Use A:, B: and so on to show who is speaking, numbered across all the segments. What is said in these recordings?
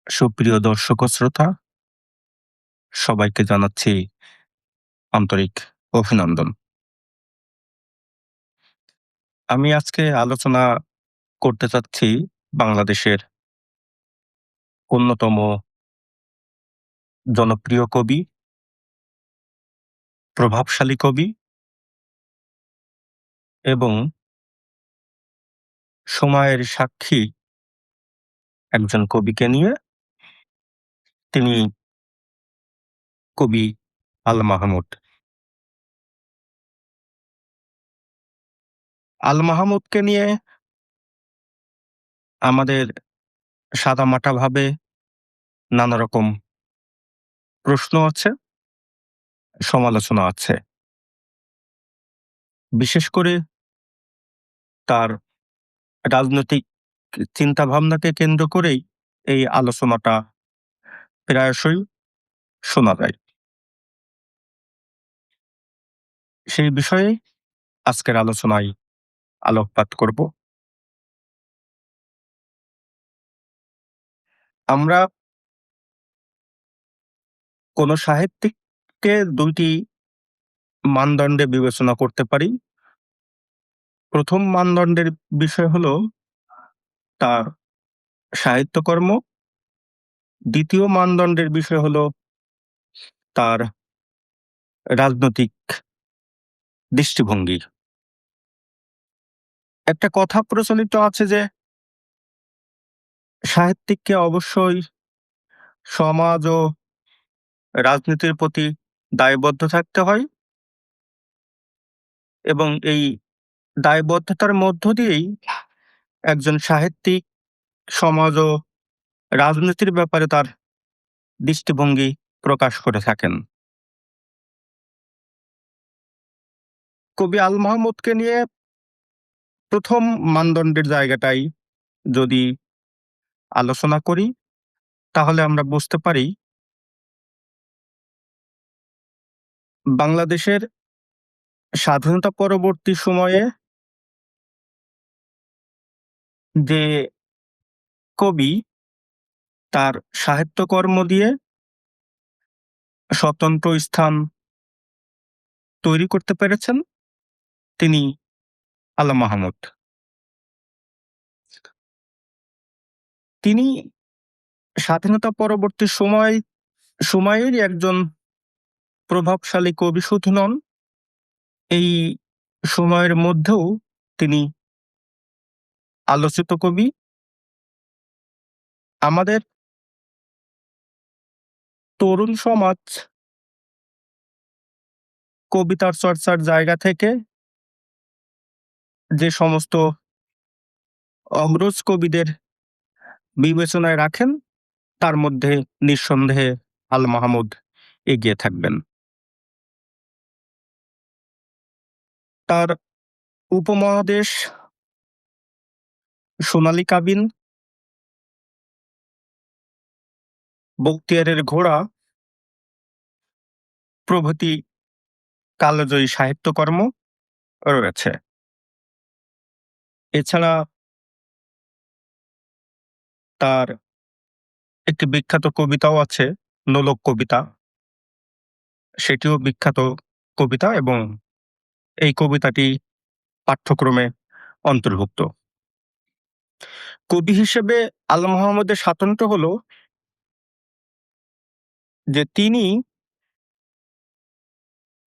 A: সুপ্রিয় দর্শক ও শ্রোতা, সবাইকে জানাচ্ছি আন্তরিক অভিনন্দন। আমি আজকে আলোচনা করতে চাচ্ছি বাংলাদেশের অন্যতম জনপ্রিয় কবি, প্রভাবশালী কবি এবং সময়ের সাক্ষী একজন কবিকে নিয়ে। তিনি কবি আল মাহমুদ। আল মাহমুদকে নিয়ে আমাদের সাদামাটাভাবে নানা রকম প্রশ্ন আছে, সমালোচনা আছে। বিশেষ করে তার রাজনৈতিক চিন্তাভাবনাকে কেন্দ্র করেই এই আলোচনাটা প্রায়শই শোনা যায়। সেই বিষয়ে আজকের আলোচনায় আলোকপাত করব। আমরা কোন সাহিত্যিককে ২ টি মানদণ্ডে বিবেচনা করতে পারি। ১ম মানদণ্ডের বিষয় হলো তার সাহিত্যকর্ম। ২য় মানদণ্ডের বিষয় হলো তার রাজনৈতিক দৃষ্টিভঙ্গি। একটা কথা প্রচলিত আছে যে সাহিত্যিককে অবশ্যই সমাজ ও রাজনীতির প্রতি দায়বদ্ধ থাকতে হয় এবং এই দায়বদ্ধতার মধ্য দিয়েই একজন সাহিত্যিক সমাজ ও রাজনীতির ব্যাপারে তার দৃষ্টিভঙ্গি প্রকাশ করে থাকেন। কবি আল মাহমুদকে নিয়ে ১ম মানদণ্ডের জায়গাটাই যদি আলোচনা করি, তাহলে আমরা বুঝতে পারি বাংলাদেশের স্বাধীনতা পরবর্তী সময়ে যে কবি তার সাহিত্যকর্ম দিয়ে স্বতন্ত্র স্থান তৈরি করতে পেরেছেন, তিনি আল মাহমুদ। তিনি স্বাধীনতা পরবর্তী সময়েরই একজন প্রভাবশালী কবি শুধু নন, এই সময়ের মধ্যেও তিনি আলোচিত কবি। আমাদের তরুণ সমাজ কবিতার চর্চার জায়গা থেকে যে সমস্ত অগ্রজ কবিদের বিবেচনায় রাখেন, তার মধ্যে নিঃসন্দেহে আল মাহমুদ এগিয়ে থাকবেন। তার উপমহাদেশ, সোনালী কাবিন, বখতিয়ারের ঘোড়া প্রভৃতি কালজয়ী সাহিত্যকর্ম রয়েছে। এছাড়া তার একটি বিখ্যাত কবিতাও আছে, নোলক কবিতা। সেটিও বিখ্যাত কবিতা এবং এই কবিতাটি পাঠ্যক্রমে অন্তর্ভুক্ত। কবি হিসেবে আল মাহমুদের স্বাতন্ত্র্য হলো যে তিনি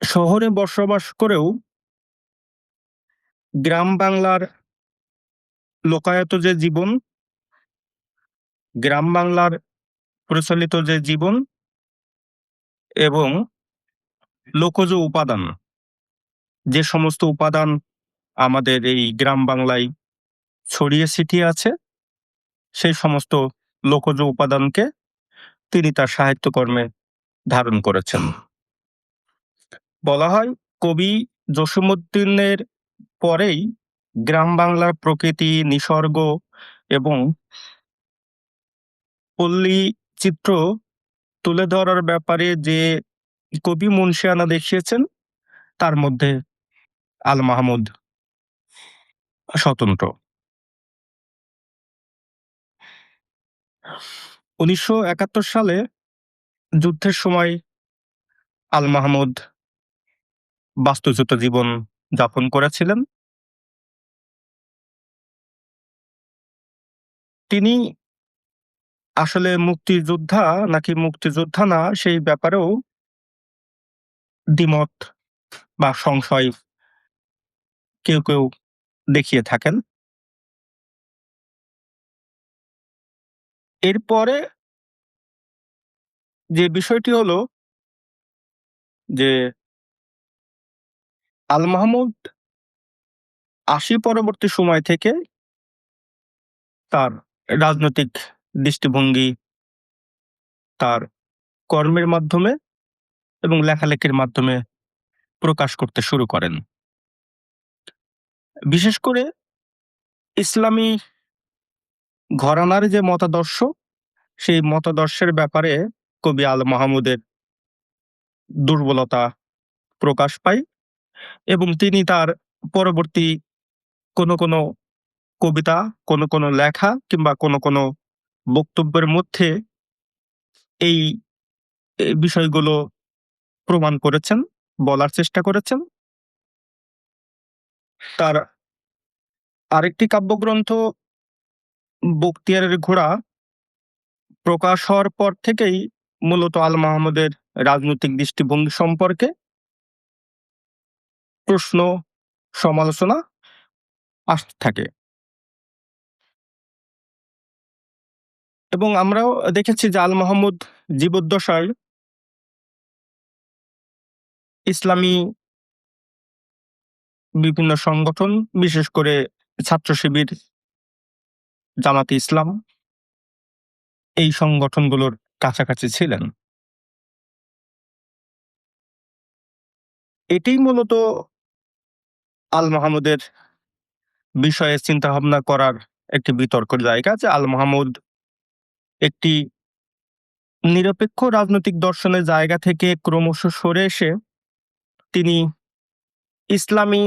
A: শহরে বসবাস করেও গ্রাম বাংলার লোকায়ত যে জীবন, গ্রাম বাংলার প্রচলিত যে জীবন এবং লোকজ উপাদান, যে সমস্ত উপাদান আমাদের এই গ্রাম বাংলায় ছড়িয়ে ছিটিয়ে আছে, সেই সমস্ত লোকজ উপাদানকে তিনি তার সাহিত্যকর্মে ধারণ করেছেন। বলা হয় কবি জসীমউদ্দীনের পরেই গ্রাম বাংলার প্রকৃতি, নিসর্গ এবং পল্লী চিত্র তুলে ধরার ব্যাপারে যে কবি মুন্সিয়ানা দেখিয়েছেন, তার মধ্যে আল মাহমুদ স্বতন্ত্র। ১৯৭১ সালে যুদ্ধের সময় আল মাহমুদ বাস্তুচ্যুত জীবন যাপন করেছিলেন। তিনি আসলে মুক্তিযোদ্ধা নাকি মুক্তিযোদ্ধা না সেই ব্যাপারেও দ্বিমত বা সংশয় কেউ দেখিয়ে থাকেন। এরপরে যে বিষয়টি হলো যে আল মাহমুদ ৮০ পরবর্তী সময় থেকে তার রাজনৈতিক দৃষ্টিভঙ্গি, তার কর্মের মাধ্যমে এবং লেখালেখির মাধ্যমে প্রকাশ করতে শুরু করেন। বিশেষ করে ইসলামী ঘরানার যে মতাদর্শ, সেই মতাদর্শের ব্যাপারে কবি আল মাহমুদের দুর্বলতা প্রকাশ পায় এবং তিনি তার পরবর্তী কোনো কবিতা, কোনো লেখা কিংবা কোনো বক্তব্যের মধ্যে এই বিষয়গুলো প্রমাণ করেছেন, বলার চেষ্টা করেছেন। তার আরেকটি কাব্যগ্রন্থ 'বখতিয়ারের ঘোড়া' প্রকাশ হওয়ার পর থেকেই মূলত আল মাহমুদের রাজনৈতিক দৃষ্টিভঙ্গি সম্পর্কে প্রশ্ন, সমালোচনা আসতে থাকে। এবং আমরাও দেখেছি যে আল মাহমুদ জীবদ্দশায় ইসলামী বিভিন্ন সংগঠন, বিশেষ করে ছাত্র শিবির, জামাতে ইসলাম, এই সংগঠনগুলোর কাছাকাছি ছিলেন। এটিই মূলত আল মাহমুদের বিষয়ে চিন্তাভাবনা করার একটি বিতর্কের জায়গা যে আল মাহমুদ একটি নিরপেক্ষ রাজনৈতিক দর্শনের জায়গা থেকে ক্রমশ সরে এসে তিনি ইসলামী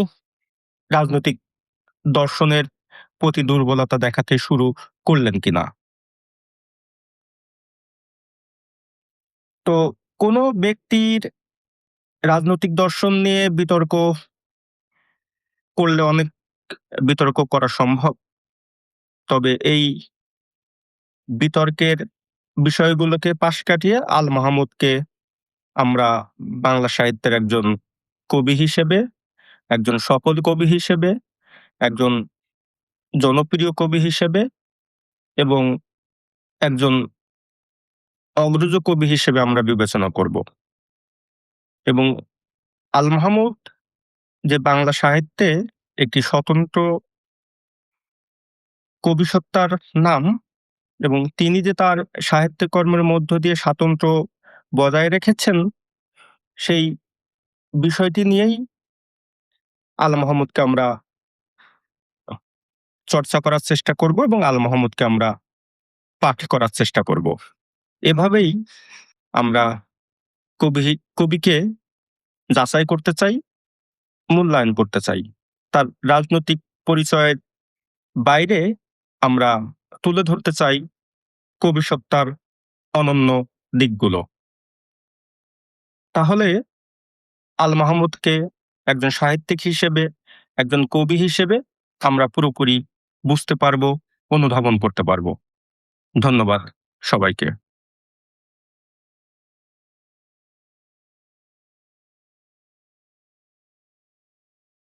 A: রাজনৈতিক দর্শনের প্রতি দুর্বলতা দেখাতে শুরু করলেন কিনা। তো কোনো ব্যক্তির রাজনৈতিক দর্শন নিয়ে বিতর্ক করলে অনেক বিতর্ক করা সম্ভব। তবে এই বিতর্কের বিষয়গুলোকে পাশ কাটিয়ে আল মাহমুদকে আমরা বাংলা সাহিত্যের একজন কবি হিসেবে, একজন সফল কবি হিসেবে, একজন জনপ্রিয় কবি হিসেবে এবং একজন অগ্রজ কবি হিসেবে আমরা বিবেচনা করব। এবং আল মাহমুদ যে বাংলা সাহিত্যে একটি স্বতন্ত্র কবিসত্তার নাম এবং তিনি যে তার সাহিত্য কর্মের মধ্য দিয়ে স্বাতন্ত্র্য বজায় রেখেছেন, সেই বিষয়টি নিয়েই আল মাহমুদকে আমরা চর্চা করার চেষ্টা করব এবং আল মাহমুদকে আমরা পাঠ করার চেষ্টা করব। এভাবেই আমরা কবিকে যাচাই করতে চাই, মূল্যায়ন করতে চাই। তার রাজনৈতিক পরিচয়ের বাইরে আমরা তুলে ধরতে চাই কবিসত্তার অনন্য দিকগুলো। তাহলে আল মাহমুদকে একজন সাহিত্যিক হিসেবে, একজন কবি হিসেবে আমরা পুরোপুরি বুঝতে পারবো, অনুধাবন করতে পারবো। ধন্যবাদ সবাইকে।